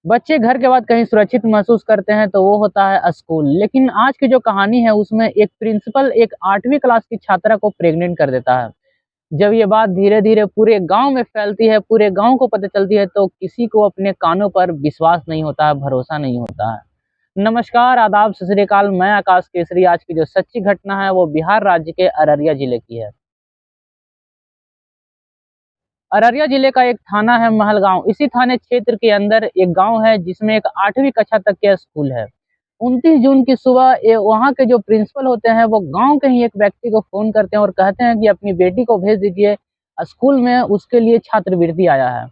बच्चे घर के बाद कहीं सुरक्षित महसूस करते हैं तो वो होता है स्कूल। लेकिन आज की जो कहानी है उसमें एक प्रिंसिपल एक 8वीं क्लास की छात्रा को प्रेग्नेंट कर देता है। जब ये बात धीरे-धीरे पूरे गाँव में फैलती है, पूरे गाँव को पता चलती है तो किसी को अपने कानों पर विश्वास नहीं होता है, भरोसा नहीं होता है। नमस्कार, आदाब, सत श्री अकाल, मैं आकाश केसरी। आज की जो सच्ची घटना है वो बिहार राज्य के अररिया जिले की है। अररिया जिले का एक थाना है महलगाँव। इसी थाने क्षेत्र के अंदर एक गाँव है जिसमें एक 8वीं कक्षा तक के स्कूल है। 29 जून की सुबह वहाँ के जो प्रिंसिपल होते हैं वो गाँव के ही एक व्यक्ति को फ़ोन करते हैं और कहते हैं कि अपनी बेटी को भेज दीजिए स्कूल में, उसके लिए छात्रवृत्ति आया है।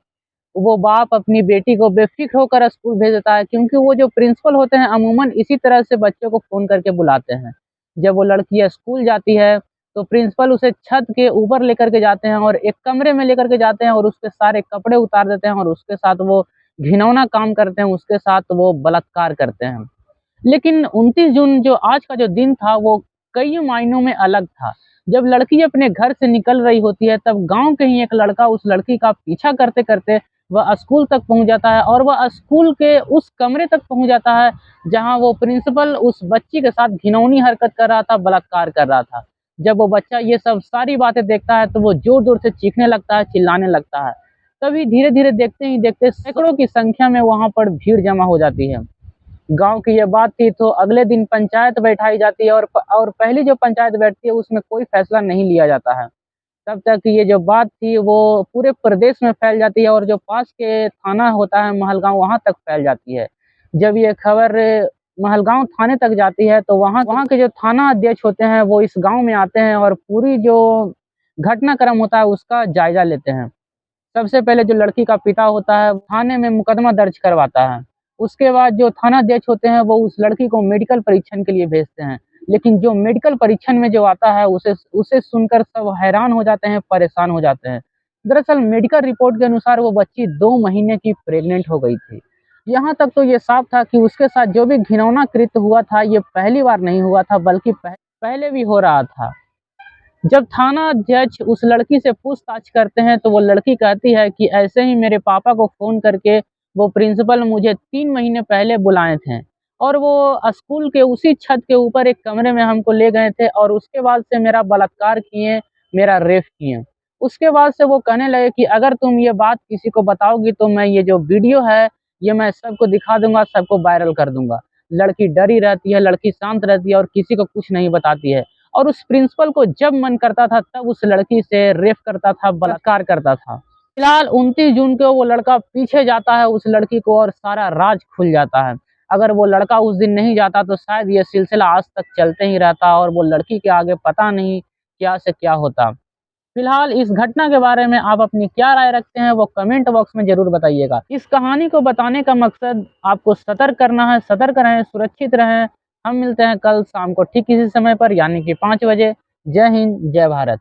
वो बाप अपनी बेटी को बेफ़िक्र होकर स्कूल भेज देता है, क्योंकि वो जो प्रिंसिपल होते हैं अमूमन इसी तरह से बच्चों को फ़ोन करके बुलाते हैं। जब वो लड़की स्कूल जाती है तो प्रिंसिपल उसे छत के ऊपर लेकर के जाते हैं और एक कमरे में लेकर के जाते हैं और उसके सारे कपड़े उतार देते हैं और उसके साथ वो घिनौना काम करते हैं, उसके साथ वो बलात्कार करते हैं। लेकिन 29 जून जो आज का जो दिन था वो कई मायनों में अलग था। जब लड़की अपने घर से निकल रही होती है तब गाँव के ही एक लड़का उस लड़की का पीछा करते-करते वह स्कूल तक पहुँच जाता है और वह स्कूल के उस कमरे तक पहुँच जाता है जहाँ वो प्रिंसिपल उस बच्ची के साथ घिनौनी हरकत कर रहा था, बलात्कार कर रहा था। जब वो बच्चा ये सब सारी बातें देखता है तो वो ज़ोर-ज़ोर से चीखने लगता है, चिल्लाने लगता है। तभी धीरे-धीरे देखते ही देखते सैकड़ों की संख्या में वहाँ पर भीड़ जमा हो जाती है। गाँव की ये बात थी तो अगले दिन पंचायत बैठाई जाती है और पहली जो पंचायत बैठती है उसमें कोई फैसला नहीं लिया जाता है। तब तक ये जो बात थी वो पूरे प्रदेश में फैल जाती है और जो पास के थाना होता है महलगाँव वहाँ तक फैल जाती है। जब ये खबर महलगाँव थाने तक जाती है तो वहाँ वहाँ के जो थाना अध्यक्ष होते हैं वो इस गाँव में आते हैं और पूरी जो घटनाक्रम होता है उसका जायज़ा लेते हैं। सबसे पहले जो लड़की का पिता होता है थाने में मुकदमा दर्ज करवाता है। उसके बाद जो थानाध्यक्ष होते हैं वो उस लड़की को मेडिकल परीक्षण के लिए भेजते हैं। लेकिन जो मेडिकल परीक्षण में जो आता है उसे उसे सुनकर सब हैरान हो जाते हैं, परेशान हो जाते हैं। दरअसल मेडिकल रिपोर्ट के अनुसार वो बच्ची 2 महीने की प्रेग्नेंट हो गई थी। यहाँ तक तो ये साफ था कि उसके साथ जो भी घिनौना कृत्य हुआ था ये पहली बार नहीं हुआ था, बल्कि पहले भी हो रहा था। जब थाना अध्यक्ष उस लड़की से पूछताछ करते हैं तो वो लड़की कहती है कि ऐसे ही मेरे पापा को फ़ोन करके वो प्रिंसिपल मुझे 3 महीने पहले बुलाए थे और वो स्कूल के उसी छत के ऊपर एक कमरे में हमको ले गए थे और उसके बाद से मेरा बलात्कार किए, मेरा रेप किए। उसके बाद से वो कहने लगे कि अगर तुम ये बात किसी को बताओगी तो मैं ये जो वीडियो है, ये मैं सबको दिखा दूँगा, सबको वायरल कर दूँगा। लड़की डरी रहती है, लड़की शांत रहती है और किसी को कुछ नहीं बताती है। और उस प्रिंसिपल को जब मन करता था तब उस लड़की से रेप करता था, बलात्कार करता था। फिलहाल 29 जून को वो लड़का पीछे जाता है उस लड़की को और सारा राज खुल जाता है। अगर वो लड़का उस दिन नहीं जाता तो शायद ये सिलसिला आज तक चलते ही रहता और वो लड़की के आगे पता नहीं क्या से क्या होता। फिलहाल इस घटना के बारे में आप अपनी क्या राय रखते हैं वो कमेंट बॉक्स में ज़रूर बताइएगा। इस कहानी को बताने का मकसद आपको सतर्क करना है, सतर्क रहें, सुरक्षित रहें। हम मिलते हैं कल शाम को ठीक इसी समय पर यानी कि 5 बजे। जय हिंद, जय भारत।